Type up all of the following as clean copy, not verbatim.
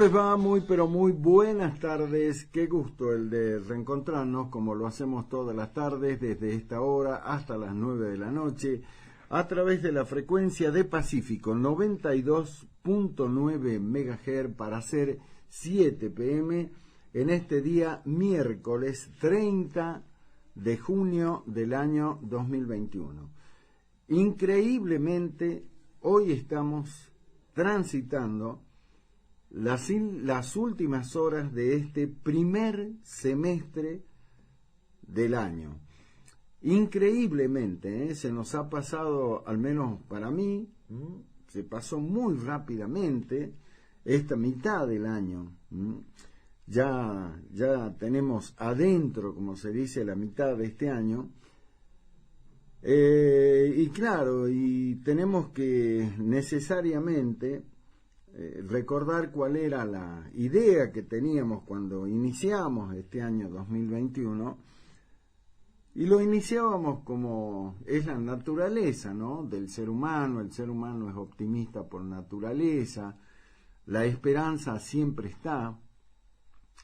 Les va muy pero muy buenas tardes, qué gusto el de reencontrarnos como lo hacemos todas las tardes desde esta hora hasta las 9 de la noche a través de la frecuencia de Pacífico 92.9 MHz para hacer 7 pm en este día miércoles 30 de junio del año 2021. Increíblemente hoy estamos transitando las últimas horas de este primer semestre del año. Increíblemente, se nos ha pasado, al menos para mí, se pasó muy rápidamente esta mitad del año. Ya tenemos adentro, como se dice, la mitad de este año. Y claro, y tenemos que necesariamente recordar cuál era la idea que teníamos cuando iniciamos este año 2021, y lo iniciábamos como es la naturaleza, ¿no?, del ser humano. El ser humano es optimista por naturaleza, la esperanza siempre está,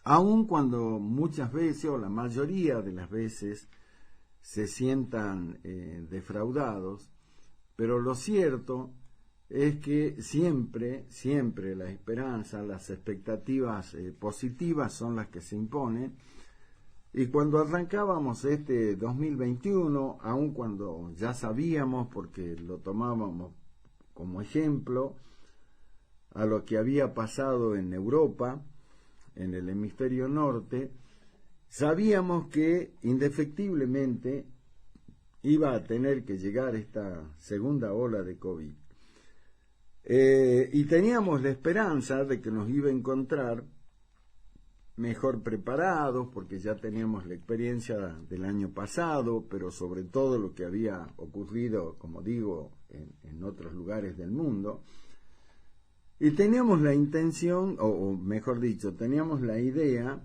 aun cuando muchas veces, o la mayoría de las veces, se sientan defraudados, pero lo cierto es que siempre la esperanza, las expectativas positivas son las que se imponen. Y cuando arrancábamos este 2021, aun cuando ya sabíamos, porque lo tomábamos como ejemplo, a lo que había pasado en Europa, en el hemisferio norte, sabíamos que indefectiblemente iba a tener que llegar esta segunda ola de COVID. Y teníamos la esperanza de que nos iba a encontrar mejor preparados, porque ya teníamos la experiencia del año pasado, pero sobre todo lo que había ocurrido, como digo, en otros lugares del mundo. Y teníamos la intención, o mejor dicho, teníamos la idea,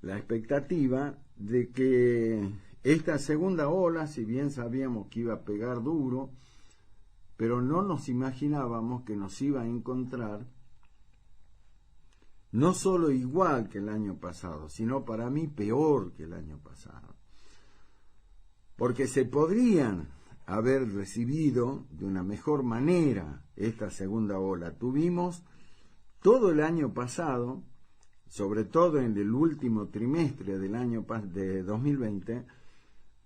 la expectativa de que esta segunda ola, si bien sabíamos que iba a pegar duro, pero no nos imaginábamos que nos iba a encontrar no solo igual que el año pasado, sino para mí peor que el año pasado. Porque se podrían haber recibido de una mejor manera esta segunda ola. Tuvimos todo el año pasado, sobre todo en el último trimestre del año de 2020,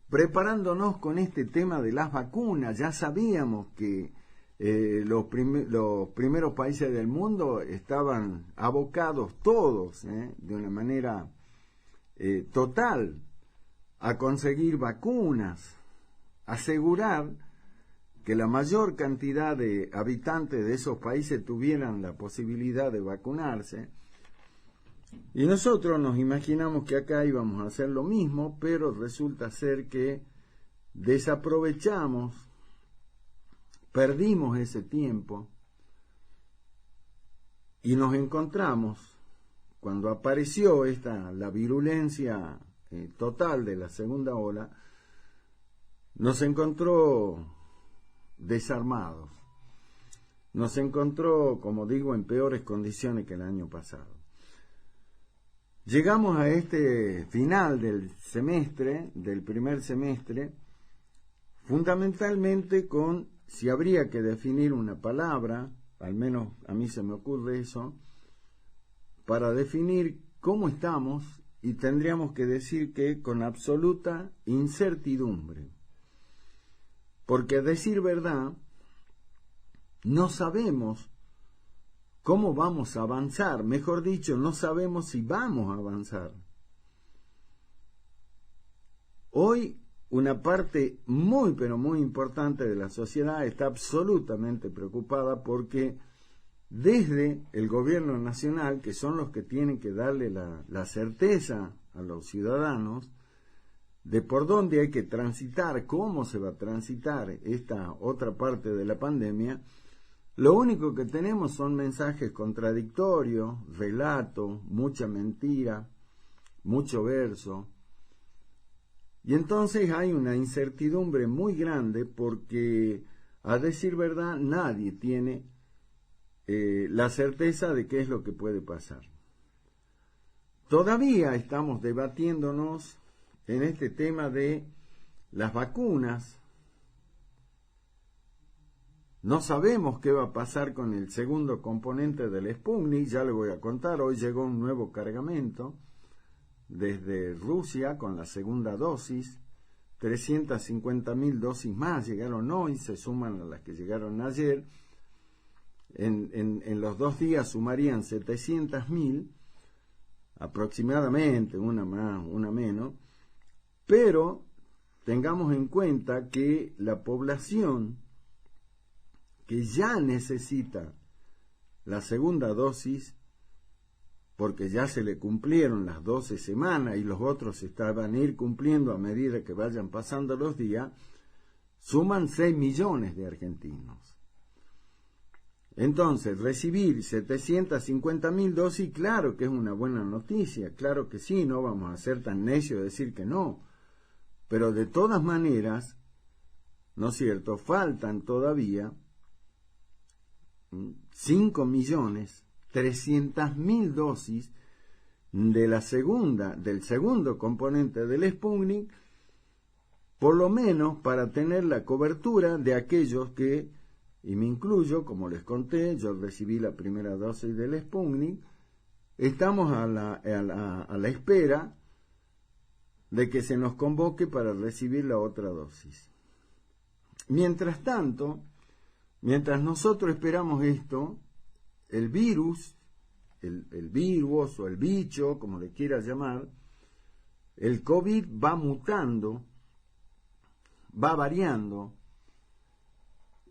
preparándonos con este tema de las vacunas. Ya sabíamos que los primeros países del mundo estaban abocados todos, de una manera total, a conseguir vacunas, asegurar que la mayor cantidad de habitantes de esos países tuvieran la posibilidad de vacunarse. Y nosotros nos imaginamos que acá íbamos a hacer lo mismo, pero resulta ser que desaprovechamos, perdimos ese tiempo y nos encontramos, cuando apareció la virulencia total de la segunda ola, nos encontró desarmados, nos encontró, como digo, en peores condiciones que el año pasado. Llegamos a este final del semestre, del primer semestre, fundamentalmente con, si habría que definir una palabra, al menos a mí se me ocurre eso, para definir cómo estamos, y tendríamos que decir que con absoluta incertidumbre. Porque a decir verdad, no sabemos cómo vamos a avanzar, mejor dicho, no sabemos si vamos a avanzar. Hoy una parte muy pero muy importante de la sociedad está absolutamente preocupada porque desde el gobierno nacional, que son los que tienen que darle la certeza a los ciudadanos de por dónde hay que transitar, cómo se va a transitar esta otra parte de la pandemia, lo único que tenemos son mensajes contradictorios, relatos, mucha mentira, mucho verso. Y entonces hay una incertidumbre muy grande porque, a decir verdad, nadie tiene la certeza de qué es lo que puede pasar. Todavía estamos debatiéndonos en este tema de las vacunas. No sabemos qué va a pasar con el segundo componente del Sputnik, ya le voy a contar. Hoy llegó un nuevo cargamento desde Rusia con la segunda dosis. 350.000 dosis más llegaron hoy, se suman a las que llegaron ayer. En los 2 días sumarían 700.000, aproximadamente, una más, una menos. Pero tengamos en cuenta que la población que ya necesita la segunda dosis, porque ya se le cumplieron las 12 semanas y los otros se van a ir cumpliendo a medida que vayan pasando los días, suman 6 millones de argentinos. Entonces, recibir 750.000 dosis, claro que es una buena noticia, claro que sí, no vamos a ser tan necios de decir que no, pero de todas maneras, ¿no es cierto?, faltan todavía 5.300.000 dosis del segundo componente del Sputnik, por lo menos para tener la cobertura de aquellos que, y me incluyo, como les conté, yo recibí la primera dosis del Sputnik, estamos a la espera de que se nos convoque para recibir la otra dosis. Mientras tanto, mientras nosotros esperamos esto, el virus, el virus o el bicho, como le quieras llamar, el COVID va mutando, va variando,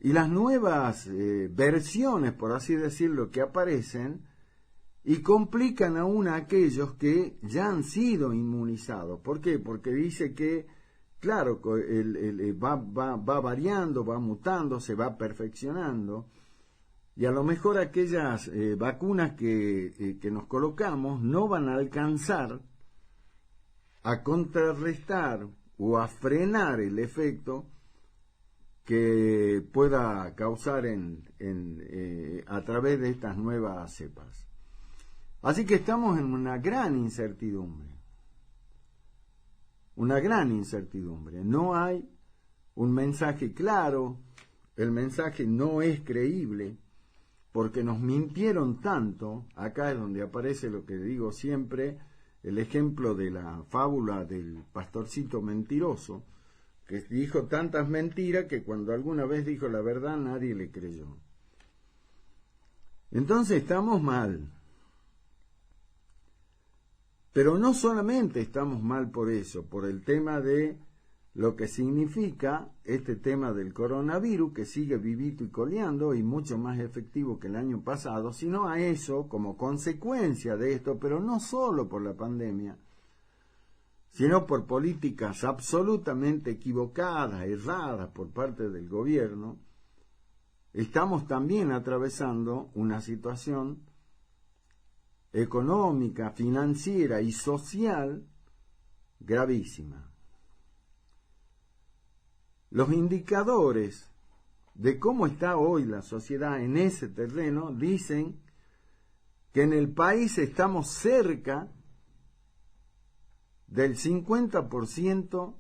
y las nuevas versiones, por así decirlo, que aparecen, y complican aún a aquellos que ya han sido inmunizados. ¿Por qué? Porque dice que, claro, va variando, va mutando, se va perfeccionando, y a lo mejor aquellas vacunas que nos colocamos no van a alcanzar a contrarrestar o a frenar el efecto que pueda causar a través de estas nuevas cepas. Así que estamos en una gran incertidumbre. Una gran incertidumbre. No hay un mensaje claro, el mensaje no es creíble, porque nos mintieron tanto. Acá es donde aparece lo que digo siempre, el ejemplo de la fábula del pastorcito mentiroso, que dijo tantas mentiras que cuando alguna vez dijo la verdad nadie le creyó. Entonces estamos mal. Pero no solamente estamos mal por eso, por el tema de lo que significa este tema del coronavirus, que sigue vivito y coleando y mucho más efectivo que el año pasado, sino a eso como consecuencia de esto, pero no solo por la pandemia, sino por políticas absolutamente equivocadas, erradas por parte del gobierno. Estamos también atravesando una situación económica, financiera y social gravísima. Los indicadores de cómo está hoy la sociedad en ese terreno dicen que en el país estamos cerca del 50%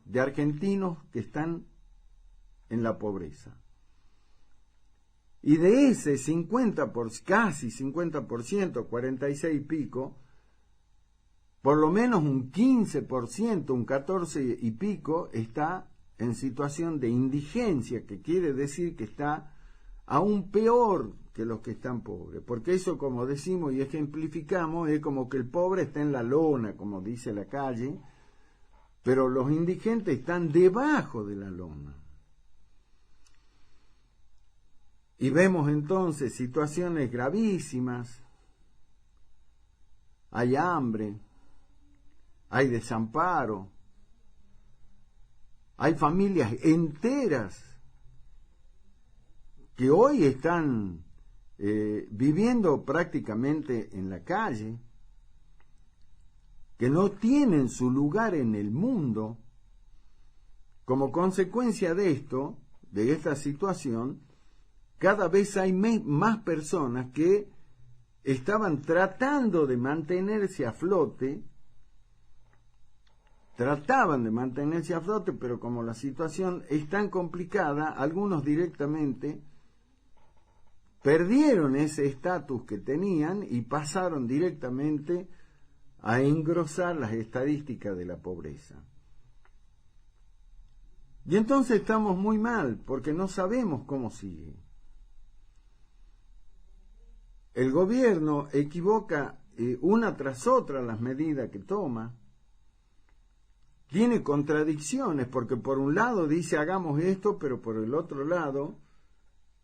de argentinos que están en la pobreza. Y de ese 50%, casi 50%, 46 y pico, por lo menos un 15%, un 14 y pico, está en situación de indigencia, que quiere decir que está aún peor que los que están pobres. Porque eso, como decimos y ejemplificamos, es como que el pobre está en la lona, como dice la calle, pero los indigentes están debajo de la lona. Y vemos entonces situaciones gravísimas, hay hambre, hay desamparo, hay familias enteras que hoy están viviendo prácticamente en la calle, que no tienen su lugar en el mundo. Como consecuencia de esto, de esta situación, cada vez hay más personas que estaban tratando de mantenerse a flote, pero como la situación es tan complicada, algunos directamente perdieron ese estatus que tenían y pasaron directamente a engrosar las estadísticas de la pobreza. Y entonces estamos muy mal, porque no sabemos cómo sigue. El gobierno equivoca una tras otra las medidas que toma. Tiene contradicciones, porque por un lado dice hagamos esto, pero por el otro lado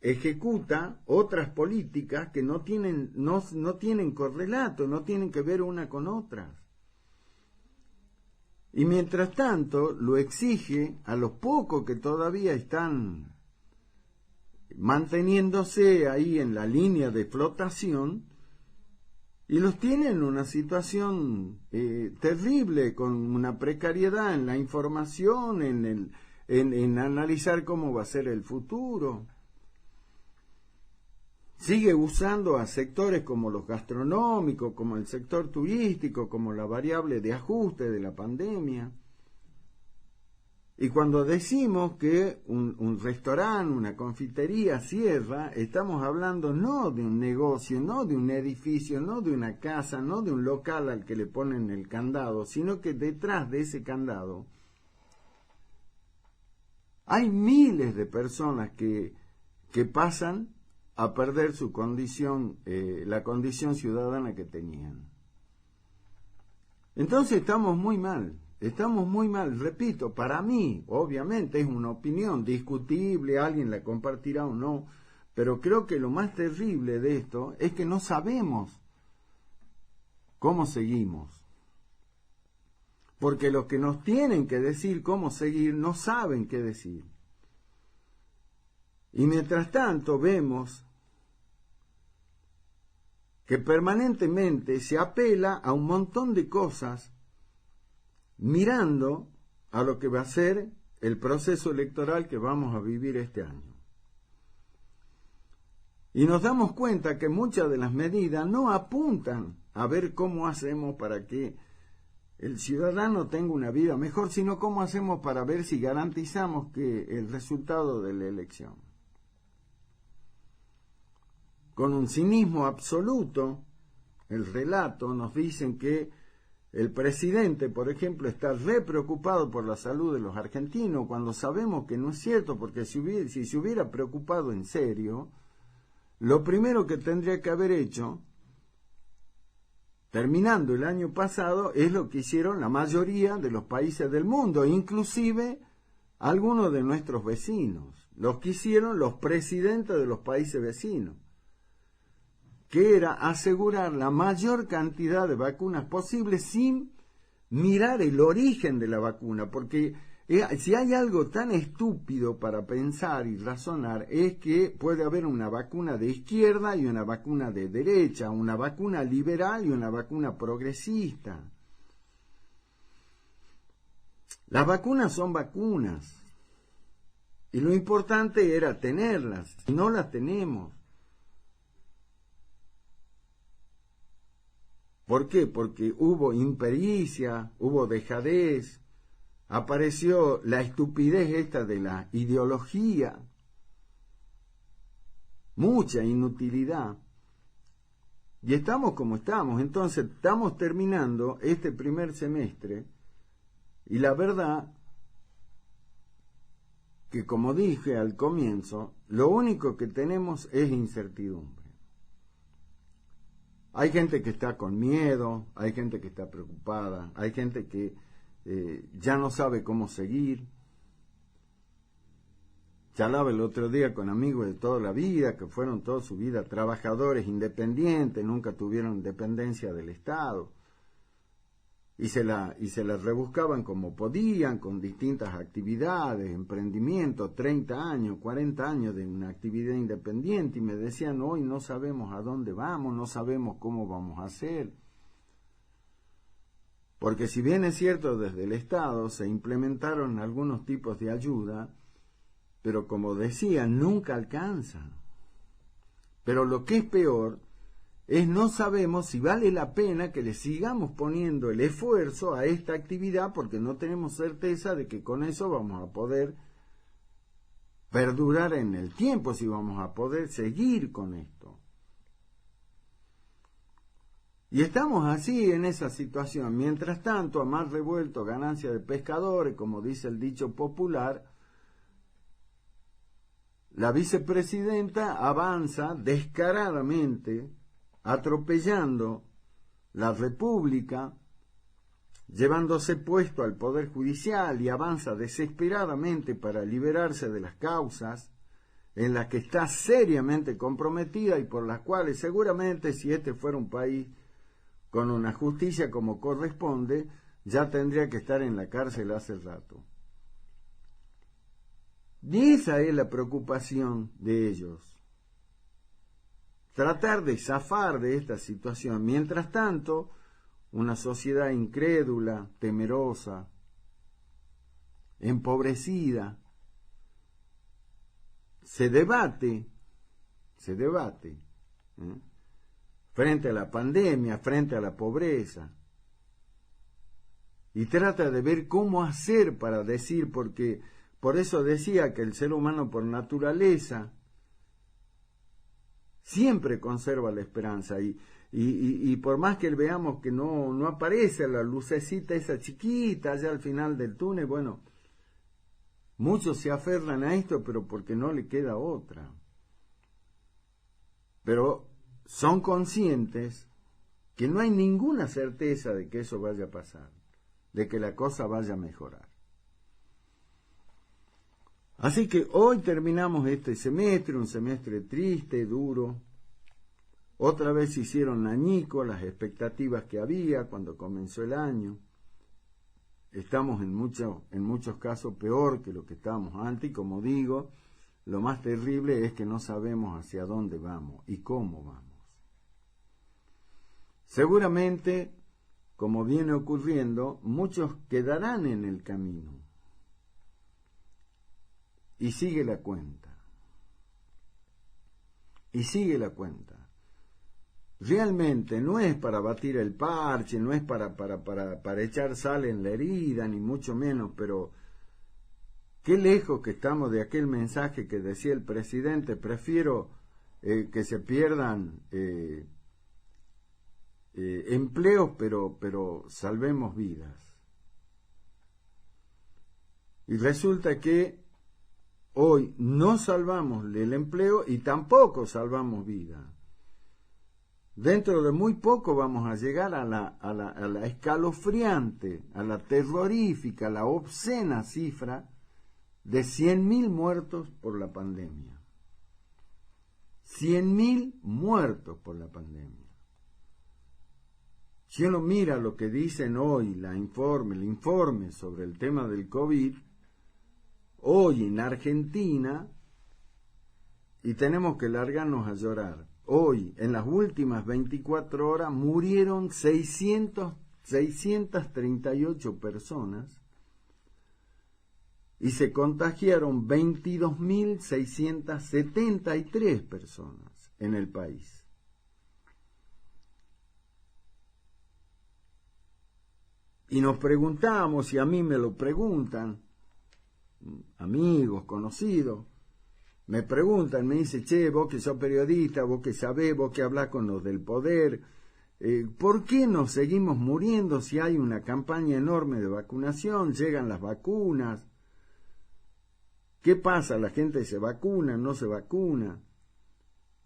ejecuta otras políticas que no tienen correlato, no tienen que ver una con otras. Y mientras tanto lo exige a los pocos que todavía están manteniéndose ahí en la línea de flotación, y los tiene en una situación terrible, con una precariedad en la información, en analizar cómo va a ser el futuro. Sigue usando a sectores como los gastronómicos, como el sector turístico, como la variable de ajuste de la pandemia. Y cuando decimos que un restaurante, una confitería cierra, estamos hablando no de un negocio, no de un edificio, no de una casa, no de un local al que le ponen el candado, sino que detrás de ese candado hay miles de personas que pasan a perder su condición, la condición ciudadana que tenían. Entonces estamos muy mal, repito, para mí, obviamente es una opinión discutible, alguien la compartirá o no, pero creo que lo más terrible de esto es que no sabemos cómo seguimos. Porque los que nos tienen que decir cómo seguir no saben qué decir. Y mientras tanto vemos que permanentemente se apela a un montón de cosas mirando a lo que va a ser el proceso electoral que vamos a vivir este año. Y nos damos cuenta que muchas de las medidas no apuntan a ver cómo hacemos para que el ciudadano tenga una vida mejor, sino cómo hacemos para ver si garantizamos que el resultado de la elección. Con un cinismo absoluto, el relato nos dicen que el presidente, por ejemplo, está re preocupado por la salud de los argentinos, cuando sabemos que no es cierto, porque si se hubiera preocupado en serio, lo primero que tendría que haber hecho, terminando el año pasado, es lo que hicieron la mayoría de los países del mundo, inclusive algunos de nuestros vecinos, los que hicieron los presidentes de los países vecinos, que era asegurar la mayor cantidad de vacunas posible sin mirar el origen de la vacuna, porque si hay algo tan estúpido para pensar y razonar es que puede haber una vacuna de izquierda y una vacuna de derecha, una vacuna liberal y una vacuna progresista. Las vacunas son vacunas y lo importante era tenerlas, y no las tenemos. ¿Por qué? Porque hubo impericia, hubo dejadez, apareció la estupidez esta de la ideología, mucha inutilidad. Y estamos como estamos, entonces estamos terminando este primer semestre y la verdad que, como dije al comienzo, lo único que tenemos es incertidumbre. Hay gente que está con miedo, hay gente que está preocupada, hay gente que ya no sabe cómo seguir. Charlaba el otro día con amigos de toda la vida, que fueron toda su vida trabajadores independientes, nunca tuvieron dependencia del Estado, y se la rebuscaban como podían, con distintas actividades, emprendimientos, 30 años, 40 años de una actividad independiente, y me decían, hoy no sabemos a dónde vamos, no sabemos cómo vamos a hacer. Porque si bien es cierto, desde el Estado se implementaron algunos tipos de ayuda, pero como decía, nunca alcanza. Pero lo que es peor es no sabemos si vale la pena que le sigamos poniendo el esfuerzo a esta actividad porque no tenemos certeza de que con eso vamos a poder perdurar en el tiempo, si vamos a poder seguir con esto. Y estamos así en esa situación. Mientras tanto, a mar revuelto, ganancia de pescadores, como dice el dicho popular, la vicepresidenta avanza descaradamente, atropellando la República, llevándose puesto al Poder Judicial, y avanza desesperadamente para liberarse de las causas en las que está seriamente comprometida y por las cuales seguramente, si este fuera un país con una justicia como corresponde, ya tendría que estar en la cárcel hace rato. Y esa es la preocupación de ellos. Tratar de zafar de esta situación. Mientras tanto, una sociedad incrédula, temerosa, empobrecida, se debate, frente a la pandemia, frente a la pobreza, y trata de ver cómo hacer para decir, porque por eso decía que el ser humano por naturaleza siempre conserva la esperanza, y por más que veamos que no aparece la lucecita esa chiquita allá al final del túnel, bueno, muchos se aferran a esto, pero porque no le queda otra. Pero son conscientes que no hay ninguna certeza de que eso vaya a pasar, de que la cosa vaya a mejorar. Así que hoy terminamos este semestre, un semestre triste, duro. Otra vez se hicieron añicos las expectativas que había cuando comenzó el año. Estamos en muchos casos peor que lo que estábamos antes, y como digo, lo más terrible es que no sabemos hacia dónde vamos y cómo vamos. Seguramente, como viene ocurriendo, muchos quedarán en el camino. Y sigue la cuenta. Y sigue la cuenta. Realmente no es para batir el parche, no es para echar sal en la herida, ni mucho menos, pero qué lejos que estamos de aquel mensaje que decía el presidente: prefiero que se pierdan empleos, pero salvemos vidas. Y resulta que hoy no salvamos el empleo y tampoco salvamos vida. Dentro de muy poco vamos a llegar a la escalofriante, a la terrorífica, a la obscena cifra de 100.000 muertos por la pandemia. 100.000 muertos por la pandemia. Si uno mira lo que dicen hoy, el informe sobre el tema del COVID, hoy en Argentina, y tenemos que largarnos a llorar, hoy, en las últimas 24 horas, murieron 638 personas y se contagiaron 22.673 personas en el país. Y nos preguntamos, y a mí me lo preguntan, amigos, conocidos, me preguntan, me dicen: che, vos que sos periodista, vos que sabés, vos que hablás con los del poder, ¿por qué nos seguimos muriendo si hay una campaña enorme de vacunación, llegan las vacunas? ¿Qué pasa? ¿La gente se vacuna, no se vacuna?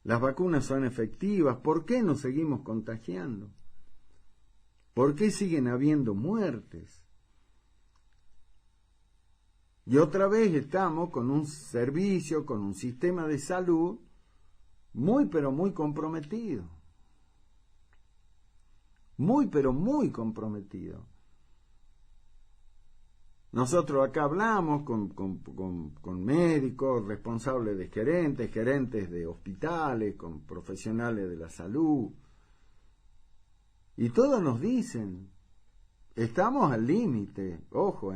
¿Las vacunas son efectivas? ¿Por qué nos seguimos contagiando? ¿Por qué siguen habiendo muertes? Y otra vez estamos con un servicio, con un sistema de salud muy, pero muy comprometido. Muy, pero muy comprometido. Nosotros acá hablamos con médicos, responsables de gerentes de hospitales, con profesionales de la salud. Y todos nos dicen, estamos al límite, ojo,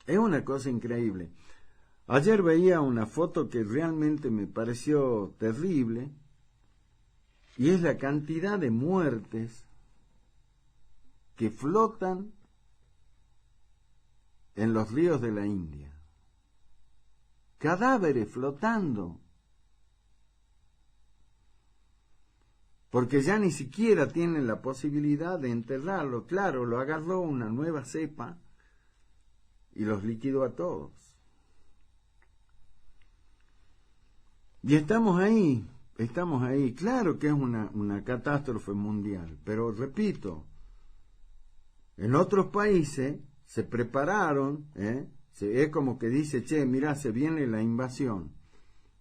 Es una cosa increíble. Ayer veía una foto que realmente me pareció terrible, y es la cantidad de muertes que flotan en los ríos de la India. Cadáveres flotando. Porque ya ni siquiera tienen la posibilidad de enterrarlo. Claro, lo agarró una nueva cepa y los liquidó a todos. Y estamos ahí. Claro que es una catástrofe mundial, pero repito, en otros países se prepararon, es como que dice, che, mirá, se viene la invasión.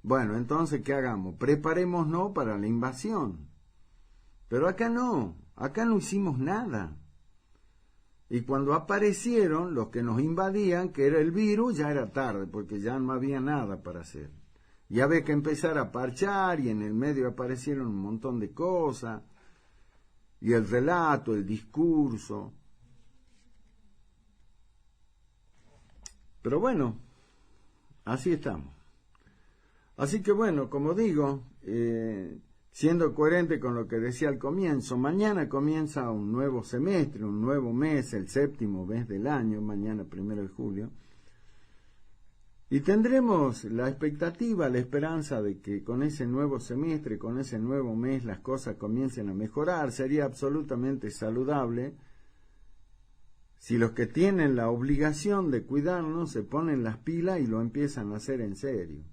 Bueno, entonces, ¿qué hagamos? Preparémonos para la invasión. Pero acá no hicimos nada. Y cuando aparecieron los que nos invadían, que era el virus, ya era tarde, porque ya no había nada para hacer. Y había que empezar a parchar, y en el medio aparecieron un montón de cosas, y el relato, el discurso. Pero bueno, así estamos. Así que bueno, como digo, siendo coherente con lo que decía al comienzo, mañana comienza un nuevo semestre, un nuevo mes, el 7º mes del año, mañana 1 de julio, y tendremos la expectativa, la esperanza de que con ese nuevo semestre, con ese nuevo mes, las cosas comiencen a mejorar. Sería absolutamente saludable si los que tienen la obligación de cuidarnos se ponen las pilas y lo empiezan a hacer en serio.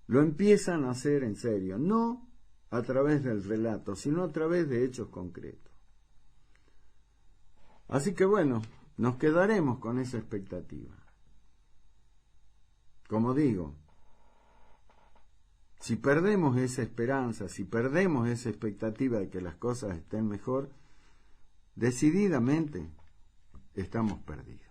Lo empiezan a hacer en serio, no a través del relato, sino a través de hechos concretos. Así que bueno, nos quedaremos con esa expectativa. Como digo, si perdemos esa esperanza, si perdemos esa expectativa de que las cosas estén mejor, decididamente estamos perdidos.